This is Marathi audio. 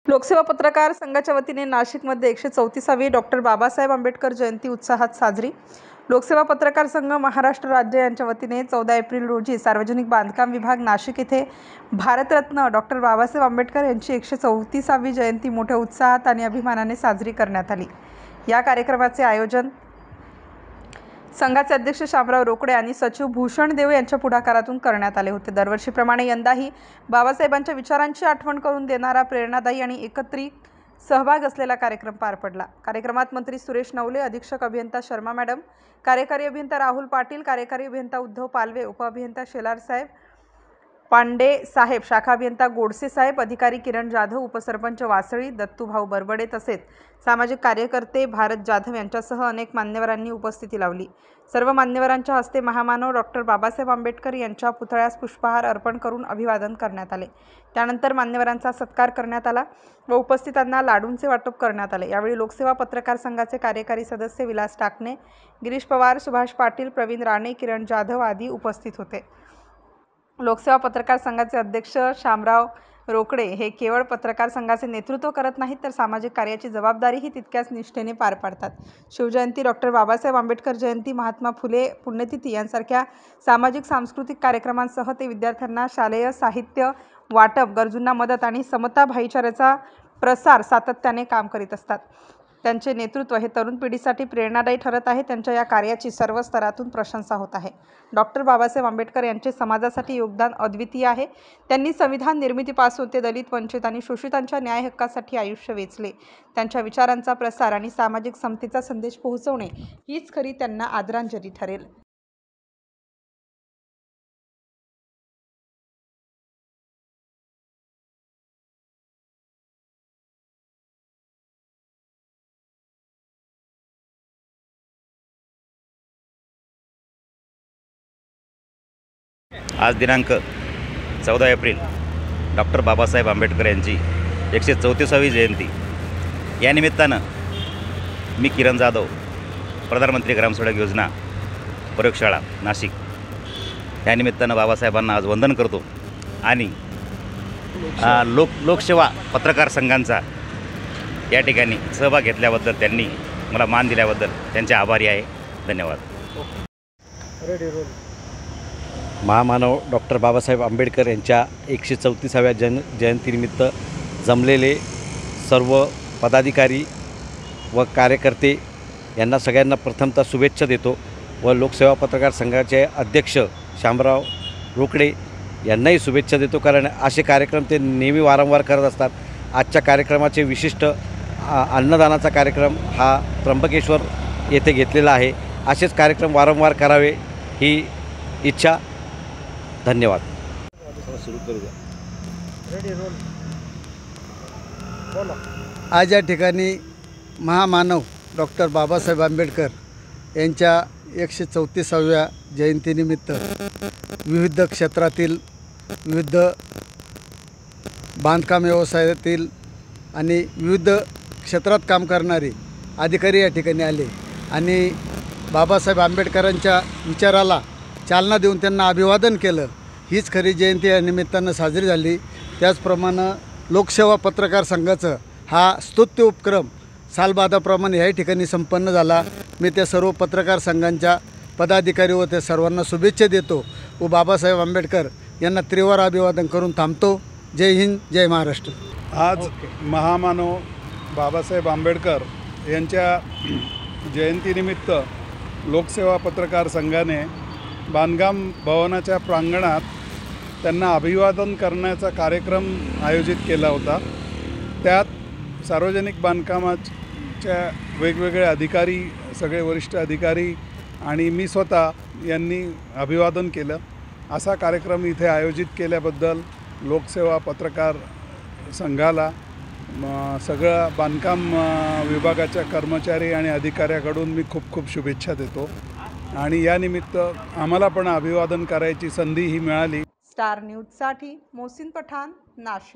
लोकसेवा पत्रकार संघाच्या वतीने नाशिकमध्ये 134वी डॉक्टर बाबासाहेब आंबेडकर जयंती उत्साहात साजरी। लोकसेवा पत्रकार संघ महाराष्ट्र राज्य यांच्या वतीने 14 एप्रिल रोजी सार्वजनिक बांधकाम विभाग नाशिक येथे भारतरत्न डॉक्टर बाबासाहेब आंबेडकर यांची 134वी जयंती मोठ्या उत्साहात आणि अभिमानाने साजरी करण्यात आली। या कार्यक्रमाचे आयोजन संघाचे अध्यक्ष शामराव रोकडे आणि सचिव भूषण देव यांच्या पुढाकारातून करण्यात आले होते। दरवर्षीप्रमाणे यंदाही बाबासाहेबांच्या विचारांची आठवण करून देणारा प्रेरणादायी आणि एकत्रित सहभाग असलेला कार्यक्रम पार पडला। कार्यक्रमात मंत्री सुरेश नवले, अधीक्षक अभियंता शर्मा मॅडम, कार्यकारी अभियंता राहुल पाटील, कार्यकारी अभियंता उद्धव पालवे, उपअभियंता शेलार साहेब, पांडे साहेब, शाखा अभियंता गोडसे साहेब, अधिकारी किरण जाधव, उपसरपंच वासळी, दत्तूभाऊ बरबडे तसेच सामाजिक कार्यकर्ते भारत जाधव यांच्यासह अनेक मान्यवरांनी उपस्थिती लावली। सर्व मान्यवरांच्या हस्ते महामानव डॉक्टर बाबासाहेब आंबेडकर यांच्या पुतळ्यास पुष्पहार अर्पण करून अभिवादन करण्यात आले। त्यानंतर मान्यवरांचा सत्कार करण्यात आला व उपस्थितांना लाडूंचे वाटप करण्यात आले। यावेळी लोकसेवा पत्रकार संघाचे कार्यकारी सदस्य विलास टाकणे, गिरीश पवार, सुभाष पाटील, प्रवीण राणे, किरण जाधव आदी उपस्थित होते। लोकसेवा पत्रकार संघाचे अध्यक्ष शामराव रोकडे हे केवळ पत्रकार संघाचे नेतृत्व करत नाहीत तर सामाजिक कार्याची जबाबदारीही तितक्याच निष्ठेने पार पाडतात। शिवजयंती, डॉक्टर बाबासाहेब आंबेडकर जयंती, महात्मा फुले पुण्यतिथी यांसारख्या सामाजिक सांस्कृतिक कार्यक्रमांसह ते विद्यार्थ्यांना शालेय साहित्य वाटप, गरजूंना मदत आणि समता भाईचाऱ्याचा प्रसार सातत्याने काम करीत असतात। त्यांचे नेतृत्व हे तरुण पिढीसाठी प्रेरणादायी ठरत आहे। त्यांच्या या कार्याची सर्व स्तरातून प्रशंसा होत आहे। डॉक्टर बाबासाहेब आंबेडकर यांचे समाजासाठी योगदान अद्वितीय आहे। त्यांनी संविधान निर्मितीपासून ते दलित, वंचित आणि शोषितांच्या न्याय हक्कासाठी आयुष्य वेचले। त्यांच्या विचारांचा प्रसार आणि सामाजिक समतेचा संदेश पोहोचवणे हीच खरी त्यांना आदरांजली ठरेल। आज दिनांक 14 एप्रिल डॉक्टर बाबासाहेब आंबेडकर यांची 134वी जयंती। या निमित्तानं मी किरण जाधव, प्रधानमंत्री ग्रामसडक योजना प्रयोगशाळा नाशिक या निमित्तानं बाबासाहेबांना आज वंदन करतो आणि लोकसेवा पत्रकार संघांचा या ठिकाणी सहभाग घेतल्याबद्दल, त्यांनी मला मान दिल्याबद्दल त्यांचे आभारी आहे। धन्यवाद। महामानव डॉक्टर बाबासाहेब आंबेडकर यांच्या 134व्या जयंतीनिमित्त जमलेले सर्व पदाधिकारी व कार्यकर्ते यांना सगळ्यांना प्रथमतः शुभेच्छा देतो व लोकसेवा पत्रकार संघाचे अध्यक्ष शामराव रोकडे यांनाही शुभेच्छा देतो, कारण असे कार्यक्रम ते नेहमी वारंवार करत असतात। आजच्या कार्यक्रमाचे विशिष्ट अन्नदानाचा कार्यक्रम हा त्र्यंबकेश्वर येथे घेतलेला आहे। असेच कार्यक्रम वारंवार करावे ही इच्छा। धन्यवाद। आज या ठिकाणी महामानव डॉक्टर बाबासाहेब आंबेडकर यांच्या 134व्या जयंतीनिमित्त विविध क्षेत्रातील, विविध बांधकाम व्यवसायातील आणि विविध क्षेत्रात काम करणारे अधिकारी या ठिकाणी आले आणि बाबासाहेब आंबेडकरांच्या विचाराला चालना देऊन त्यांना अभिवादन केलं। हीच खरी जयंती या निमित्तानं साजरी झाली। त्याचप्रमाणे लोकसेवा पत्रकार संघाचं हा स्तुत्य उपक्रम सालबादाप्रमाणे या ठिकाणी संपन्न झाला। मी त्या सर्व पत्रकार संघांच्या पदाधिकारी व त्या सर्वांना शुभेच्छा देतो व बाबासाहेब आंबेडकर यांना त्रिवार अभिवादन करून थांबतो। जय हिंद, जय महाराष्ट्र। आज महामानव बाबासाहेब आंबेडकर यांच्या जयंतीनिमित्त लोकसेवा पत्रकार संघाने बांधकाम भवनाच्या प्रांगणात त्यांना अभिवादन करण्याचा कार्यक्रम आयोजित केला होता। त्यात सार्वजनिक बांधकामाच्या वेगवेगळे अधिकारी, सगळे वरिष्ठ अधिकारी आणि मी स्वतः यांनी अभिवादन केलं। असा कार्यक्रम इथे आयोजित केल्याबद्दल लोकसेवा पत्रकार संघाला, सगळ्या बांधकाम विभागाच्या कर्मचारी आणि अधिकाऱ्याकडून मी खूप खूप शुभेच्छा देतो आणि या निमित्त आम्हाला पण अभिवादन करायची संधी ही मिळाली। स्टार न्यूजसाठी मोहसिन पठाण, नाशिक।